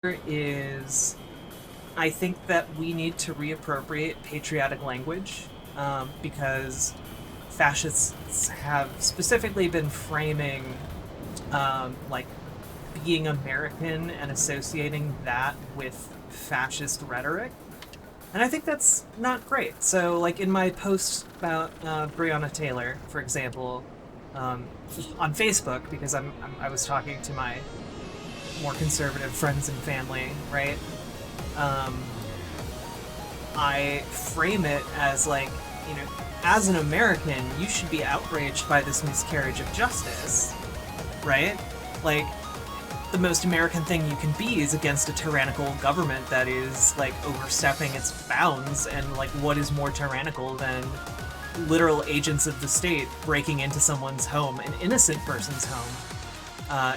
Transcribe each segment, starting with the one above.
is I think that we need to reappropriate patriotic language because fascists have specifically been framing like being American and associating that with fascist rhetoric. And I think that's not great. So, like in my post about Breonna Taylor, for example, um, on Facebook, because I was talking to my more conservative friends and family, right? Um, I frame it as like, you know, as an American, you should be outraged by this miscarriage of justice, right? Like, the most American thing you can be is against a tyrannical government that is, like, overstepping its bounds, and, like, what is more tyrannical than literal agents of the state breaking into someone's home, an innocent person's home,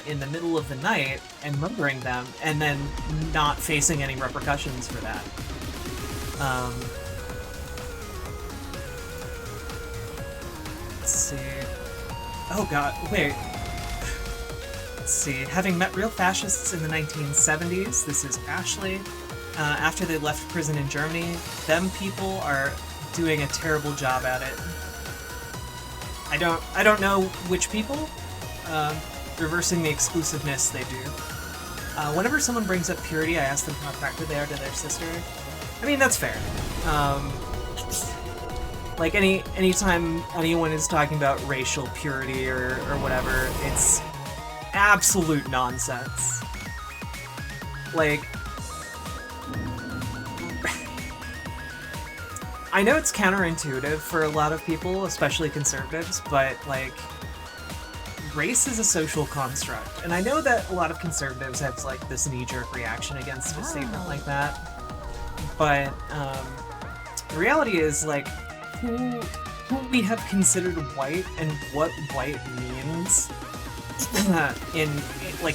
in the middle of the night and murdering them, and then not facing any repercussions for that. Um, let's see. Oh god, wait. Let's see. Having met real fascists in the 1970s, this is Ashley. After they left prison in Germany, them people are doing a terrible job at it. I don't know which people. Reversing the exclusiveness they do. Whenever someone brings up purity, I ask them how attracted they are to their sister. I mean, that's fair. Like anytime anyone is talking about racial purity or whatever, it's absolute nonsense. Like, I know it's counterintuitive for a lot of people, especially conservatives, but like, race is a social construct, and I know that a lot of conservatives have like this knee-jerk reaction against a statement like that. But the reality is, like, who we have considered white and what white means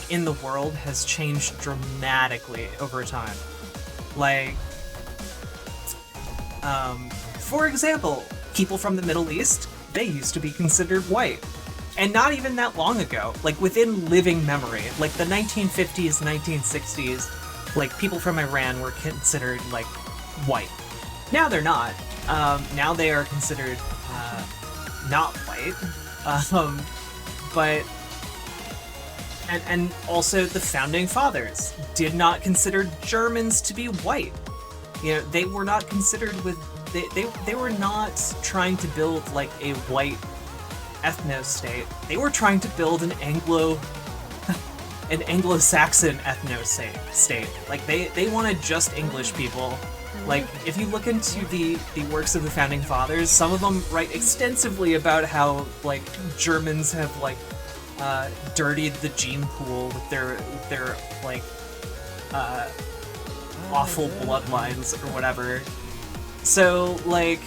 in the world has changed dramatically over time. Like, for example, people from the Middle East, they used to be considered white. And not even that long ago, like within living memory, like the 1950s, 1960s, like people from Iran were considered like white. Now they're not. Now they are considered not white. But and also the founding fathers did not consider Germans to be white. You know, they were not considered with they were not trying to build like a white ethno-state. They were trying to build an Anglo-Saxon ethno-state. Like they wanted just English people. Like, if you look into the works of the founding fathers, some of them write extensively about how like Germans have like dirtied the gene pool with their like awful bloodlines or whatever. So like,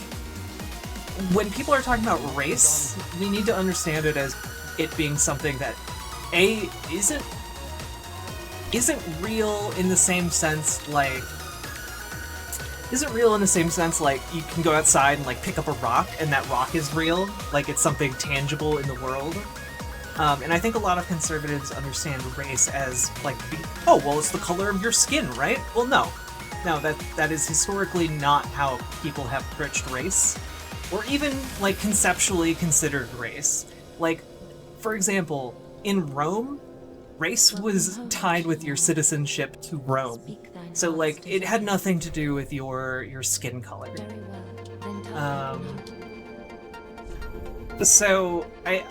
when people are talking about race, we need to understand it as it being something that isn't real in the same sense like you can go outside and like pick up a rock and that rock is real, like it's something tangible in the world. And I think a lot of conservatives understand race as like, oh well, it's the color of your skin, right? Well, no, that is historically not how people have approached race, or even like conceptually considered race. Like, for example, in Rome, race was tied with your citizenship to Rome. So like, it had nothing to do with your skin color. So I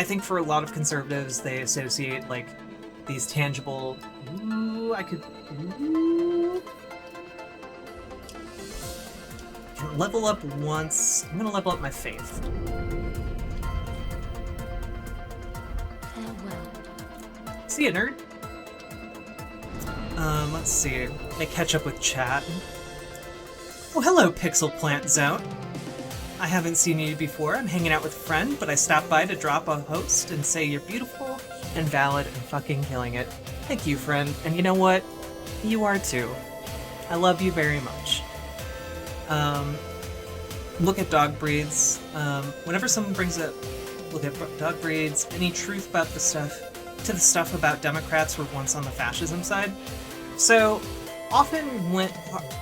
think for a lot of conservatives, they associate like these tangible. Level up once. I'm gonna level up my faith. See ya, nerd. Let's see. I catch up with chat. Oh, hello, Pixel Plant Zone. I haven't seen you before. I'm hanging out with a friend, but I stopped by to drop a host and say you're beautiful and valid and fucking killing it. Thank you, friend. And you know what? You are too. I love you very much. Look at dog breeds. Whenever someone brings up look at dog breeds, any truth about the stuff to the stuff about Democrats were once on the fascism side. So often when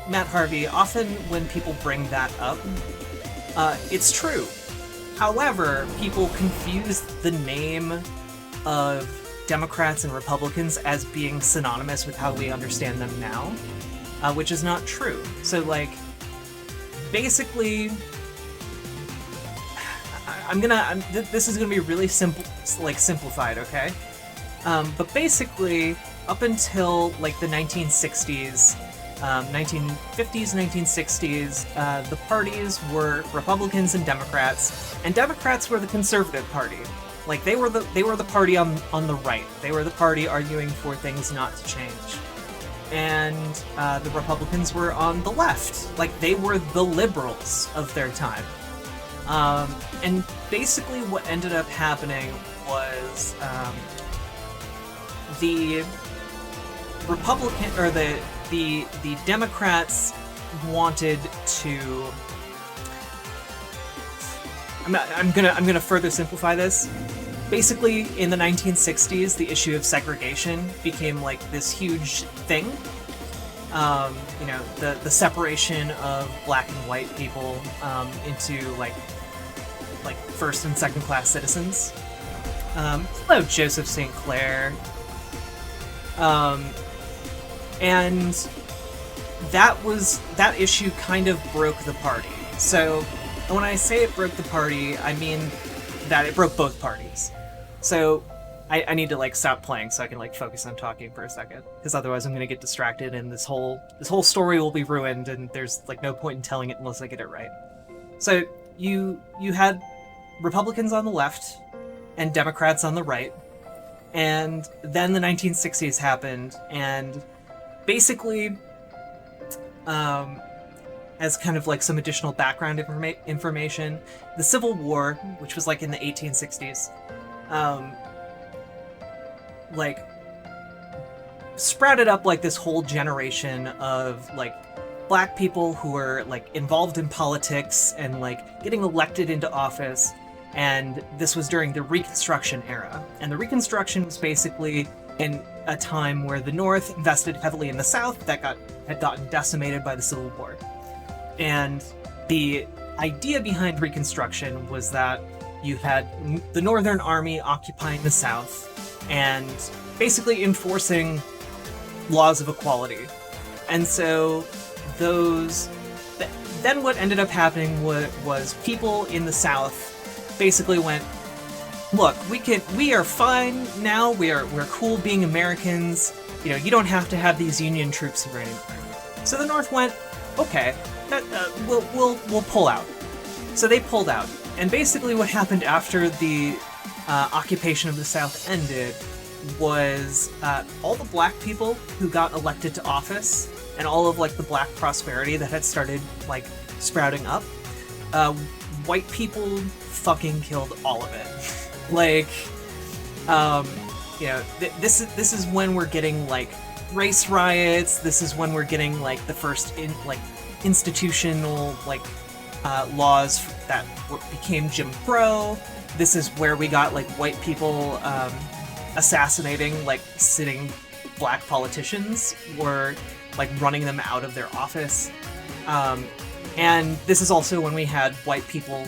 Matt Harvey, often when people bring that up, it's true. However, people confuse the name of Democrats and Republicans as being synonymous with how we understand them now, which is not true. So, like, basically, this is gonna be really simple, like simplified, okay? But basically, up until like the 1960s, 1950s, 1960s, the parties were Republicans and Democrats were the conservative party. Like they were the party on the right. They were the party arguing for things not to change. And the Republicans were on the left. Like they were the liberals of their time. And basically what ended up happening was the Republican, or the Democrats wanted to... I'm gonna further simplify this. Basically, in the 1960s, the issue of segregation became like this huge thing. You know, the separation of black and white people into like first and second class citizens. Hello, Joseph St. Clair. And that issue kind of broke the party. So when I say it broke the party, I mean that it broke both parties. So I need to like stop playing so I can like focus on talking for a second, because otherwise I'm gonna get distracted and this whole story will be ruined, and there's like no point in telling it unless I get it right. So you had Republicans on the left and Democrats on the right, and then the 1960s happened, and basically, as kind of like some additional background information, the Civil War, which was like in the 1860s, like sprouted up like this whole generation of like black people who were like involved in politics and like getting elected into office. And this was during the Reconstruction era. And the Reconstruction was basically in a time where the North invested heavily in the South that had gotten decimated by the Civil War. And the idea behind Reconstruction was that you had the Northern Army occupying the South and basically enforcing laws of equality. And so then what ended up happening was people in the South basically went, look, we are fine now, we're cool being Americans, you know, you don't have to have these Union troops here anymore. So the North went, okay, we'll pull out. So they pulled out. And basically what happened after the occupation of the South ended was all the black people who got elected to office and all of like the black prosperity that had started like sprouting up, white people fucking killed all of it. Like, you know, this is when we're getting like race riots. This is when we're getting like the first institutional like laws that became Jim Crow. This is where we got like white people assassinating like sitting black politicians, or like running them out of their office. And this is also when we had white people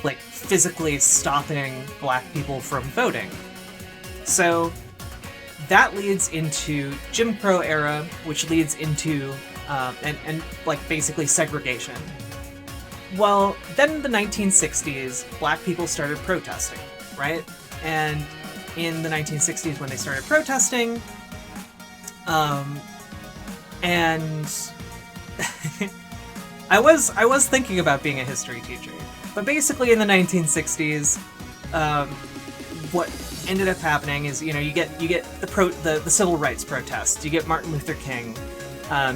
like physically stopping black people from voting. So that leads into Jim Crow era, which leads into and like basically segregation. Well, then in the 1960s, black people started protesting, right? And in the 1960s, when they started protesting, and I was thinking about being a history teacher, but basically in the 1960s, what ended up happening is, you know, you get the civil rights protests. You get Martin Luther King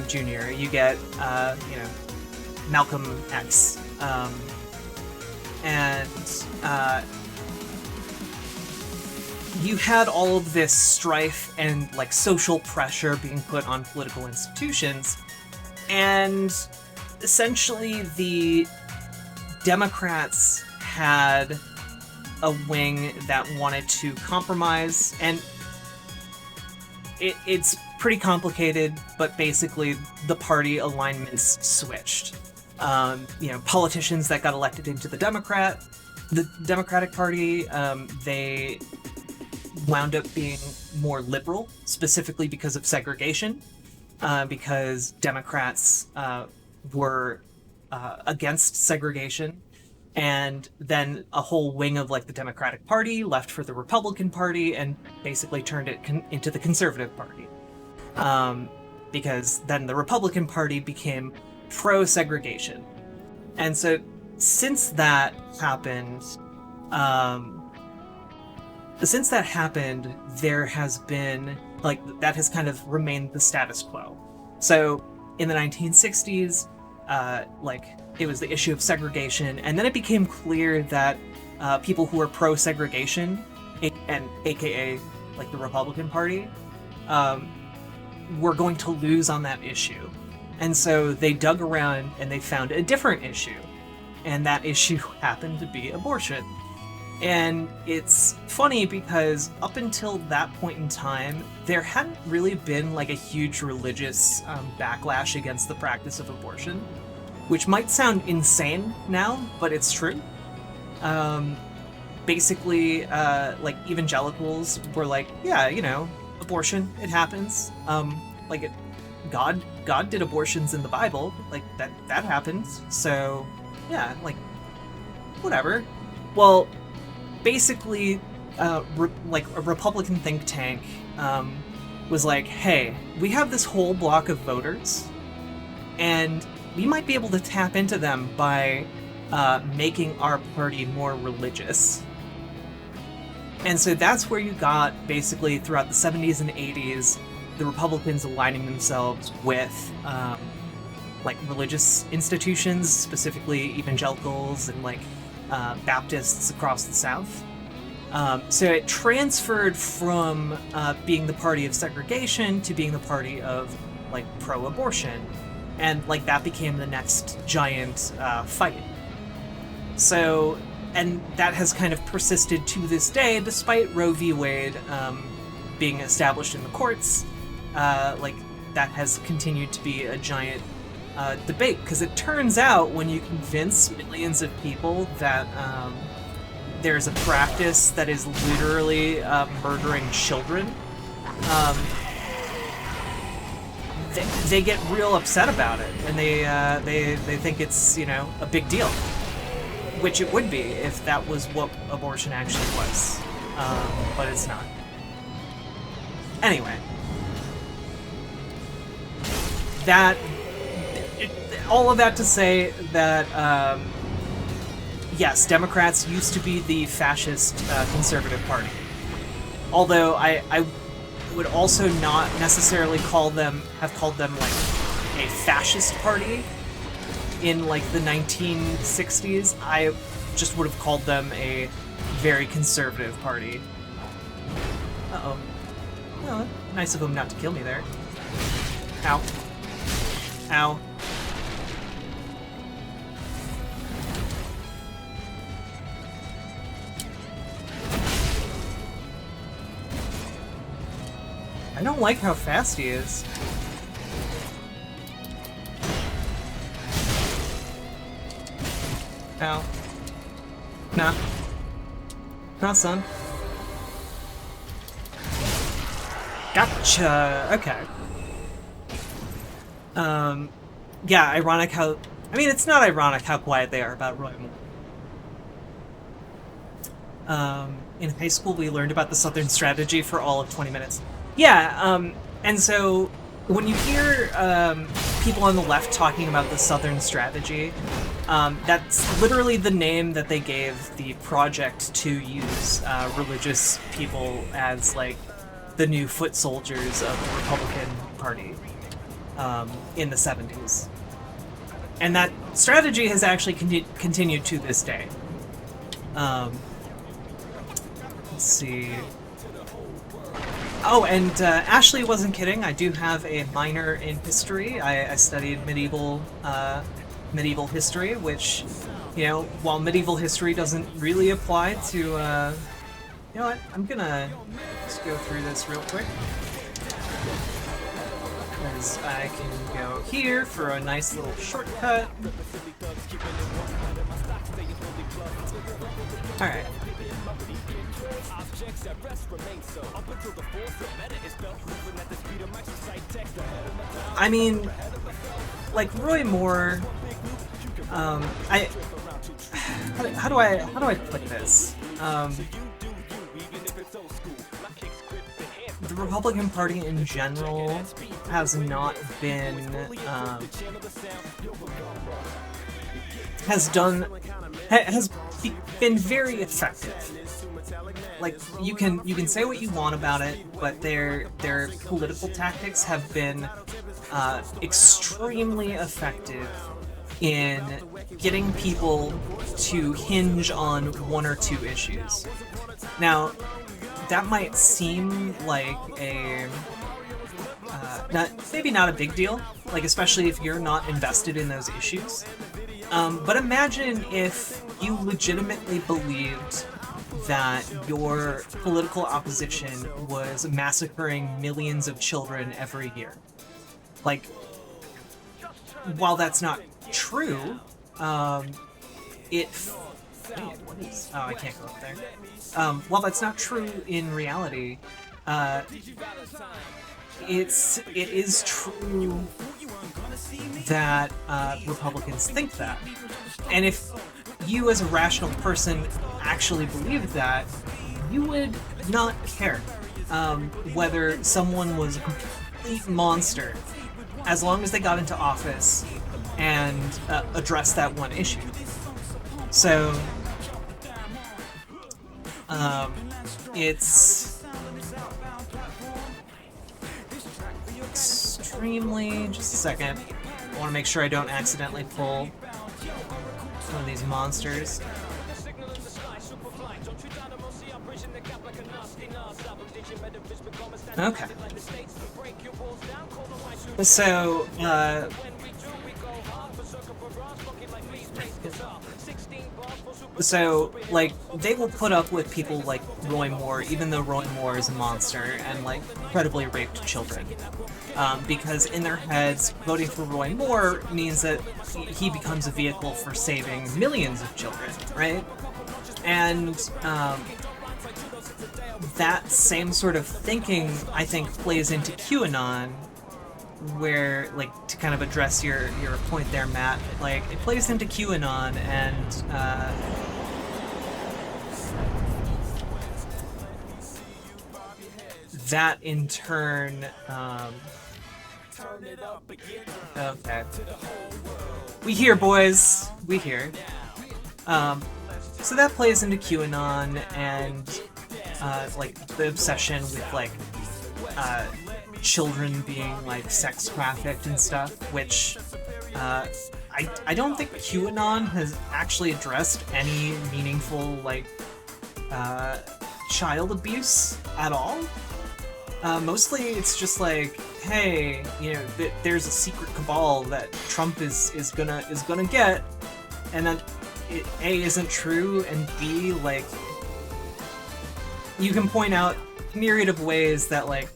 Jr. You get you know, Malcolm X, and you had all of this strife and like social pressure being put on political institutions, and essentially the Democrats had a wing that wanted to compromise, and it's pretty complicated, but basically the party alignments switched. Politicians that got elected into the Democratic Party, they wound up being more liberal, specifically because of segregation, because Democrats were against segregation, and then a whole wing of like the Democratic Party left for the Republican Party and basically turned it into the Conservative Party, because then the Republican Party became pro-segregation. And so since that happened, there has been, like, that has kind of remained the status quo. So in the 1960s, it was the issue of segregation, and then it became clear that people who were pro-segregation, and aka like the Republican Party, were going to lose on that issue. And so they dug around and they found a different issue. And that issue happened to be abortion. And it's funny because up until that point in time, there hadn't really been like a huge religious backlash against the practice of abortion, which might sound insane now, but it's true. Basically, like evangelicals were like, yeah, abortion, it happens. God did abortions in the Bible, like that happened. So yeah, like whatever. Well, basically, a Republican think tank was like, hey, we have this whole block of voters, and we might be able to tap into them by making our party more religious. And so that's where you got, basically, throughout the 70s and 80s, the Republicans aligning themselves with religious institutions, specifically evangelicals and Baptists across the South. So it transferred from being the party of segregation to being the party of pro-abortion, and that became the next giant fight. So, and that has kind of persisted to this day, despite Roe v. Wade being established in the courts. That has continued to be a giant debate, because it turns out when you convince millions of people that there's a practice that is literally murdering children, they get real upset about it, and they think it's a big deal, which it would be if that was what abortion actually was, but it's not. Anyway, all of that to say that, yes, Democrats used to be the fascist conservative party. Although I would also not necessarily have called them a fascist party in the 1960s. I just would have called them a very conservative party. Uh-oh. Well, nice of him not to kill me there. Ow. Ow. I don't like how fast he is. Ow. Nah. Nah, son. Gotcha! Okay. Yeah, ironic how... I mean, it's not ironic how quiet they are about Roy Moore. In high school, we learned about the Southern Strategy for all of 20 minutes. Yeah, and so when you hear people on the left talking about the Southern Strategy, that's literally the name that they gave the project to use religious people as, the new foot soldiers of the Republican Party in the 70s. And that strategy has actually continued to this day. Let's see... Oh, and Ashley wasn't kidding. I do have a minor in history. I studied medieval history, which You know, while medieval history doesn't really apply to, you know what, I'm gonna just go through this real quick. Because I can go here for a nice little shortcut. Alright. I mean, like Roy Moore, how do I put this? The Republican Party in general has not been has been very effective. Like you can say what you want about it, but their political tactics have been extremely effective in getting people to hinge on one or two issues. Now, that might seem like a maybe not a big deal, like especially if you're not invested in those issues. But imagine if you legitimately believed that your political opposition was massacring millions of children every year. Like, while that's not true, it... Wait, what is... Oh, I can't go up there. While that's not true in reality, it is true that Republicans think that. And if you as a rational person actually believed that, you would not care whether someone was a complete monster as long as they got into office and addressed that one issue. So, it's extremely... Just a second. I want to make sure I don't accidentally pull one of these monsters. Okay. So, like, they will put up with people like Roy Moore, even though Roy Moore is a monster and, like, incredibly raped children. Because in their heads, voting for Roy Moore means that he becomes a vehicle for saving millions of children, right? And, that same sort of thinking, I think, plays into QAnon, where, like, to kind of address your point there, Matt, like, it plays into QAnon, and, that in turn, okay. We hear, boys. We hear. So that plays into QAnon and, like, the obsession with, like, children being, like, sex trafficked and stuff, which, I don't think QAnon has actually addressed any meaningful, like, child abuse at all. Mostly it's just like, hey, you know, there's a secret cabal that Trump is gonna get, and then it, A, isn't true, and B, like, you can point out a myriad of ways that, like,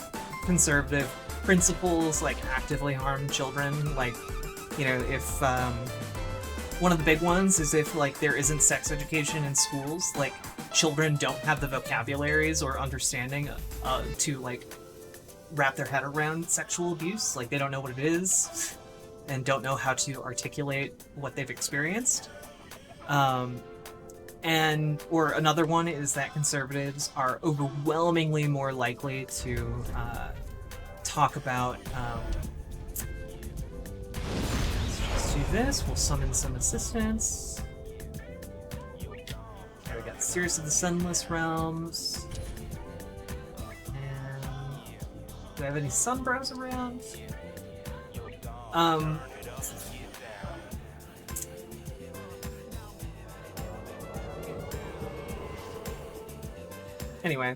conservative principles, like, actively harm children. Like, you know, if, one of the big ones is if, like, there isn't sex education in schools, like, children don't have the vocabularies or understanding to, like, wrap their head around sexual abuse. Like, they don't know what it is and don't know how to articulate what they've experienced. Or another one is that conservatives are overwhelmingly more likely to talk about... let's do this. We'll summon some assistance. Okay, we got Series of the Sunless Realms. And do I have any Sunbrows around? Anyway,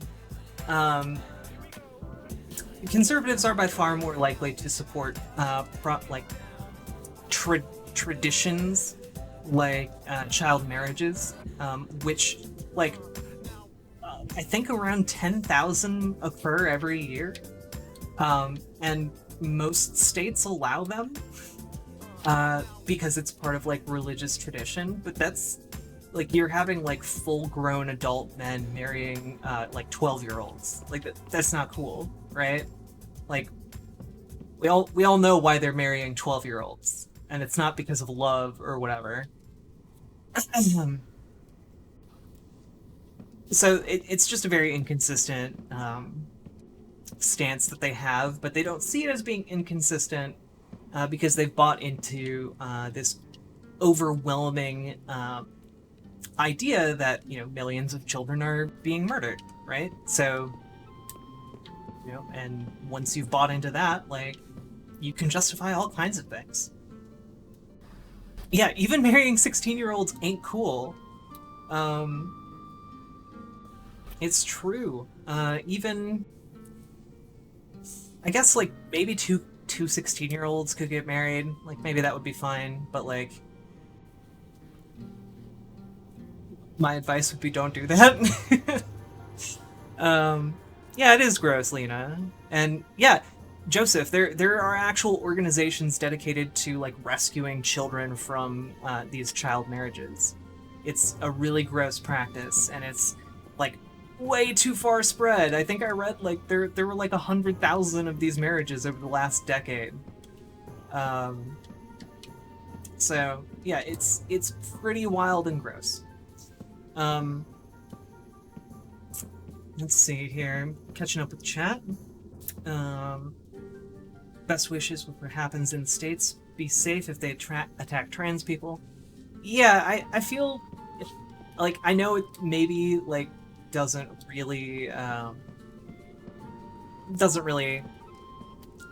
conservatives are by far more likely to support, traditions like child marriages, which like I think around 10,000 occur every year, and most states allow them because it's part of like religious tradition. But that's like you're having like full-grown adult men marrying like 12-year-olds. Like that's not cool, right? Like we all know why they're marrying 12-year-olds, and it's not because of love or whatever. So it's just a very inconsistent stance that they have, but they don't see it as being inconsistent because they've bought into this overwhelming idea that millions of children are being murdered, right? So and once you've bought into that, like you can justify all kinds of things. Yeah, even marrying 16-year-olds ain't cool. Um, it's true. Even I guess like maybe two 16-year-olds could get married. Like maybe that would be fine, but like my advice would be don't do that. Yeah, it is gross, Lena. And yeah, Joseph, there are actual organizations dedicated to like rescuing children from these child marriages. It's a really gross practice, and it's like way too far spread. I think I read like there were like 100,000 of these marriages over the last decade. Um, so yeah, it's pretty wild and gross. Um, let's see here. Catching up with chat. Um, Best wishes with what happens in the States. Be safe if they attack trans people. Yeah, I feel like I know it maybe like doesn't really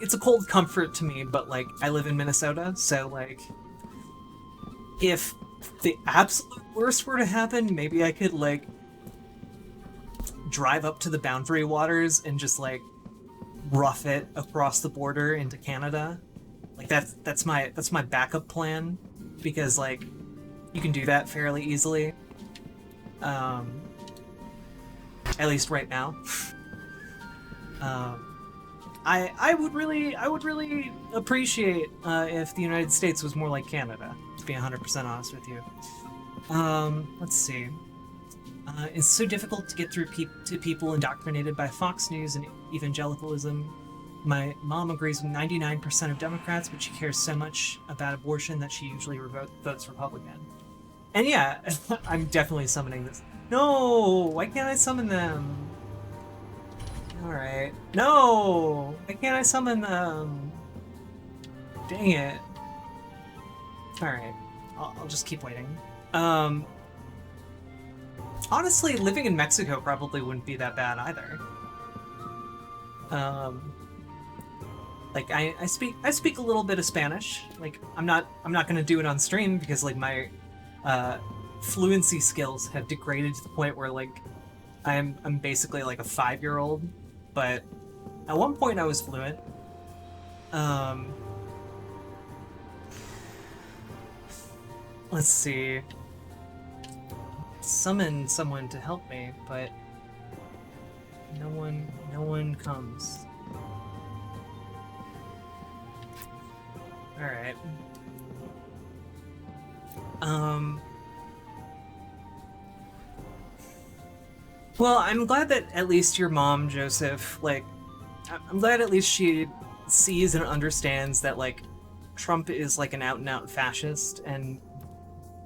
it's a cold comfort to me, but like I live in Minnesota, so like if the absolute worst were to happen, maybe I could like drive up to the boundary waters and just like rough it across the border into Canada. Like that's my backup plan, because like you can do that fairly easily. At least right now. I would really appreciate if the United States was more like Canada, to be 100% honest with you. Let's see. It's so difficult to get through to people indoctrinated by Fox News and evangelicalism. My mom agrees with 99% of Democrats, but she cares so much about abortion that she usually votes Republican. And yeah, I'm definitely summoning this. No! Why can't I summon them? Alright. No! Why can't I summon them? Dang it. Alright. I'll just keep waiting. Honestly, living in Mexico probably wouldn't be that bad either. Like I speak a little bit of Spanish. Like I'm not gonna do it on stream because like my fluency skills have degraded to the point where like I'm basically like a 5-year-old. But at one point I was fluent. Let's see. Summon someone to help me, but no one comes. Alright. Well, I'm glad that at least your mom, Joseph, like, I'm glad at least she sees and understands that, like, Trump is, like, an out-and-out fascist and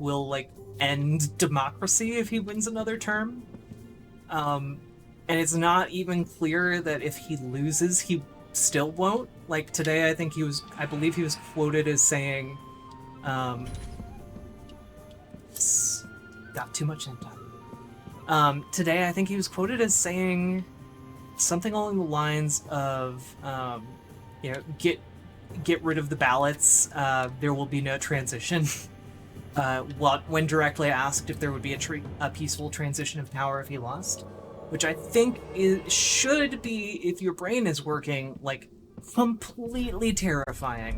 will, like, end democracy if he wins another term. And it's not even clear that if he loses, he still won't. Like, today, I believe he was quoted as saying, got too much into today, I think he was quoted as saying something along the lines of, get rid of the ballots, there will be no transition. When directly asked if there would be a peaceful transition of power if he lost, which I think should be, if your brain is working, like completely terrifying.